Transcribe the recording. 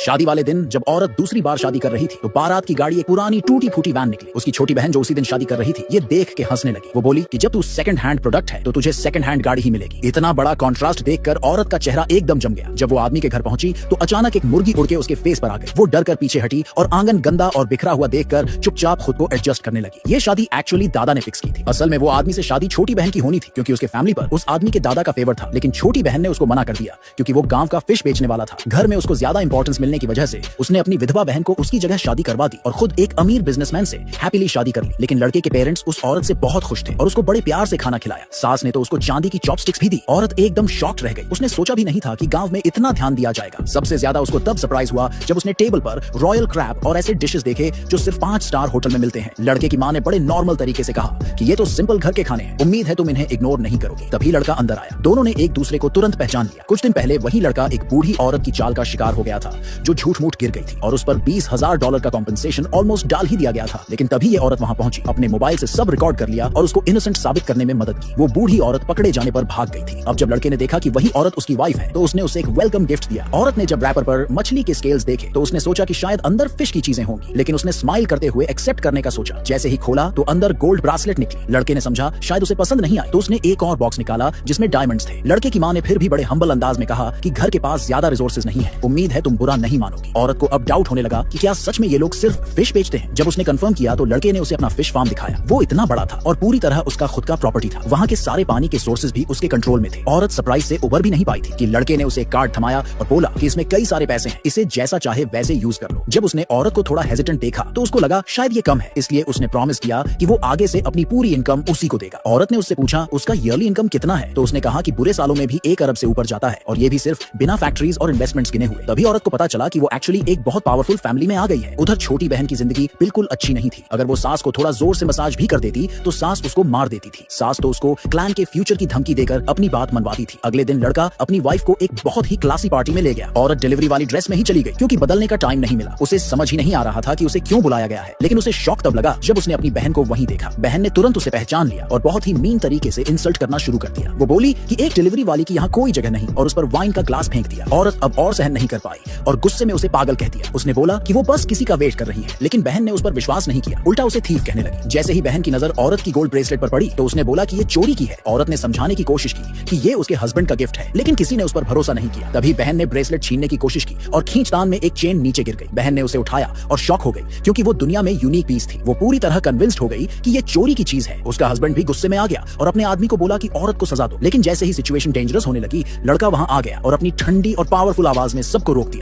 शादी वाले दिन जब औरत दूसरी बार शादी कर रही थी तो बारात की गाड़ी एक पुरानी टूटी फूटी वैन निकली। उसकी छोटी बहन जो उसी दिन शादी कर रही थी ये देख के हंसने लगी। वो बोली कि जब तू सेकंड हैंड प्रोडक्ट है तो तुझे सेकंड हैंड गाड़ी ही मिलेगी। इतना बड़ा कॉन्ट्रास्ट देखकर औरत का चेहरा एकदम जम गया। जब वो आदमी के घर पहुंची तो अचानक एक मुर्गी उड़ के उसके फेस पर आ गई। वो डर कर पीछे हटी और आंगन गंदा और बिखरा हुआ देखकर चुपचाप खुद को एडजस्ट करने लगी। ये शादी एक्चुअली दादा ने फिक्स की थी। असल में वो आदमी से शादी छोटी बहन की होनी थी क्योंकि उसके फैमिली पर उस आदमी के दादा का फेवर था, लेकिन छोटी बहन ने उसको मना कर दिया क्योंकि वो गांव का फिश बेचने वाला था। घर में उसको ज्यादा इंपॉर्टेंस मिलने की वजह से उसने अपनी विधवा बहन को उसकी जगह शादी करवा दी और खुद एक अमीर बिजनेसमैन से हैप्पीली शादी कर ली। लेकिन लड़के के पेरेंट्स उस औरत से बहुत खुश थे और उसको बड़े प्यार से खाना खिलाया। सास ने तो उसको चांदी की चॉपस्टिक्स भी दी। औरत एकदम शॉक्ड रह गई। उसने सोचा भी नहीं था कि गांव में इतना ध्यान दिया जाएगा। सबसे ज्यादा उसको तब सरप्राइज हुआ जब उसने टेबल पर रॉयल क्रैब और ऐसे डिशेस देखे जो सिर्फ 5 स्टार होटल में मिलते हैं। लड़के की मां ने बड़े नॉर्मल तरीके से कहा कि ये तो सिंपल घर के खाने हैं, उम्मीद है तुम इन्हें इग्नोर नहीं करोगे। तभी लड़का अंदर आया। दोनों ने एक दूसरे को तुरंत पहचान लिया। कुछ दिन पहले वही लड़का एक बूढ़ी औरत की चाल का शिकार हो गया था जो झूठ मूठ गिर गई थी और उस पर $20,000 का कॉम्पेंसेशन ऑलमोस्ट डाल ही दिया गया था। लेकिन तभी ये औरत वहां पहुंची, अपने मोबाइल से सब रिकॉर्ड कर लिया और उसको इनोसेंट साबित करने में मदद की। वो बूढ़ी औरत पकड़े जाने पर भाग गई थी। अब जब लड़के ने देखा कि वही औरत उसकी वाइफ है तो उसने उसे एक वेलकम गिफ्ट दिया। औरत ने जब रैपर पर मछली के स्केल्स देखे तो उसने सोचा कि शायद अंदर फिश की चीजें होंगी, लेकिन उसने स्माइल करते हुए एक्सेप्ट करने का सोचा। जैसे ही खोला तो अंदर गोल्ड ब्रासलेट निकली। लड़के ने समझा शायद उसे पसंद नहीं आया तो उसने एक और बॉक्स निकाला जिसमें डायमंड्स थे। लड़के की मां ने फिर भी बड़े हम्बल अंदाज में कहा कि घर के पास ज्यादा रिसोर्सेज नहीं है, उम्मीद है तुम बुरा नहीं मानोगी। औरत को अब डाउट होने लगा कि क्या सच में ये लोग सिर्फ फिश बेचते हैं। जब उसने कंफर्म किया तो लड़के ने उसे अपना फिश फार्म दिखाया। वो इतना बड़ा था और पूरी तरह उसका खुद का प्रॉपर्टी था। वहाँ के सारे पानी के सोर्सेज भी उसके कंट्रोल में थे। औरत सरप्राइज से उबर भी नहीं पाई थी कि लड़के ने उसे एक कार्ड थमाया और बोला कि इसमें कई सारे पैसे हैं, इसे जैसा चाहे वैसे यूज कर लो। जब उसने औरत को थोड़ा हेजिटेंट देखा तो उसको लगा शायद ये कम है, इसलिए उसने प्रॉमिस किया कि वो आगे से अपनी पूरी इनकम उसी को देगा। औरत ने उससे पूछा उसका ईयरली इनकम कितना है तो उसने कहा कि बुरे सालों में भी 1 अरब से ऊपर जाता है और ये भी सिर्फ बिना फैक्ट्रीज और इन्वेस्टमेंट्स गिने हुए। तभी औरत को पता चला कि वो एक्चुअली एक बहुत पावरफुल फैमिली में आ गई है। उधर छोटी बहन की जिंदगी बिल्कुल अच्छी नहीं थी। अगर वो सास को थोड़ा जोर से मसाज भी कर देती तो सास उसको मार देती थी। सास तो उसको क्लैन के फ्यूचर की धमकी देकर अपनी बात मनवाती थी। अगले दिन लड़का अपनी वाइफ को एक बहुत ही क्लासी पार्टी में ले गया। औरत डिलीवरी वाली ड्रेस में ही चली गई क्योंकि बदलने का टाइम नहीं मिला। उसे समझ ही नहीं आ रहा था कि उसे क्यों बुलाया गया है, लेकिन उसे शॉक तब लगा जब उसने अपनी बहन को वहीं देखा। बहन ने तुरंत उसे पहचान लिया और बहुत ही मीन तरीके से इंसल्ट करना शुरू कर दिया। वो बोली कि एक डिलीवरी वाली की यहाँ कोई जगह नहीं और उस पर वाइन का ग्लास फेंक दिया। औरत अब और सहन नहीं कर पाई और गुस्से में उसे पागल कह दिया। उसने बोला कि वो बस किसी का वेट कर रही है, लेकिन बहन ने उस पर विश्वास नहीं किया, उल्टा उसे थीफ कहने लगी। जैसे ही बहन की नजर औरत की गोल्ड ब्रेसलेट पर पड़ी तो उसने बोला कि ये चोरी की है। औरत ने समझाने की कोशिश की कि ये उसके हस्बैंड का गिफ्ट है, लेकिन किसी ने उस पर भरोसा नहीं किया। तभी बहन ने ब्रेसलेट छीनने की कोशिश की और खींचतान में एक चेन नीचे गिर गई। बहन ने उसे उठाया और शॉक हो गई क्योंकि वो दुनिया में यूनिक पीस थी। वो पूरी तरह कन्विंस्ड हो गई कि ये चोरी की चीज है। उसका हस्बैंड भी गुस्से में आ गया और अपने आदमी को बोला कि औरत को सजा दो, लेकिन जैसे ही सिचुएशन डेंजरस होने लगी लड़का वहां आ गया और अपनी ठंडी और पावरफुल आवाज में सबको रोक दिया।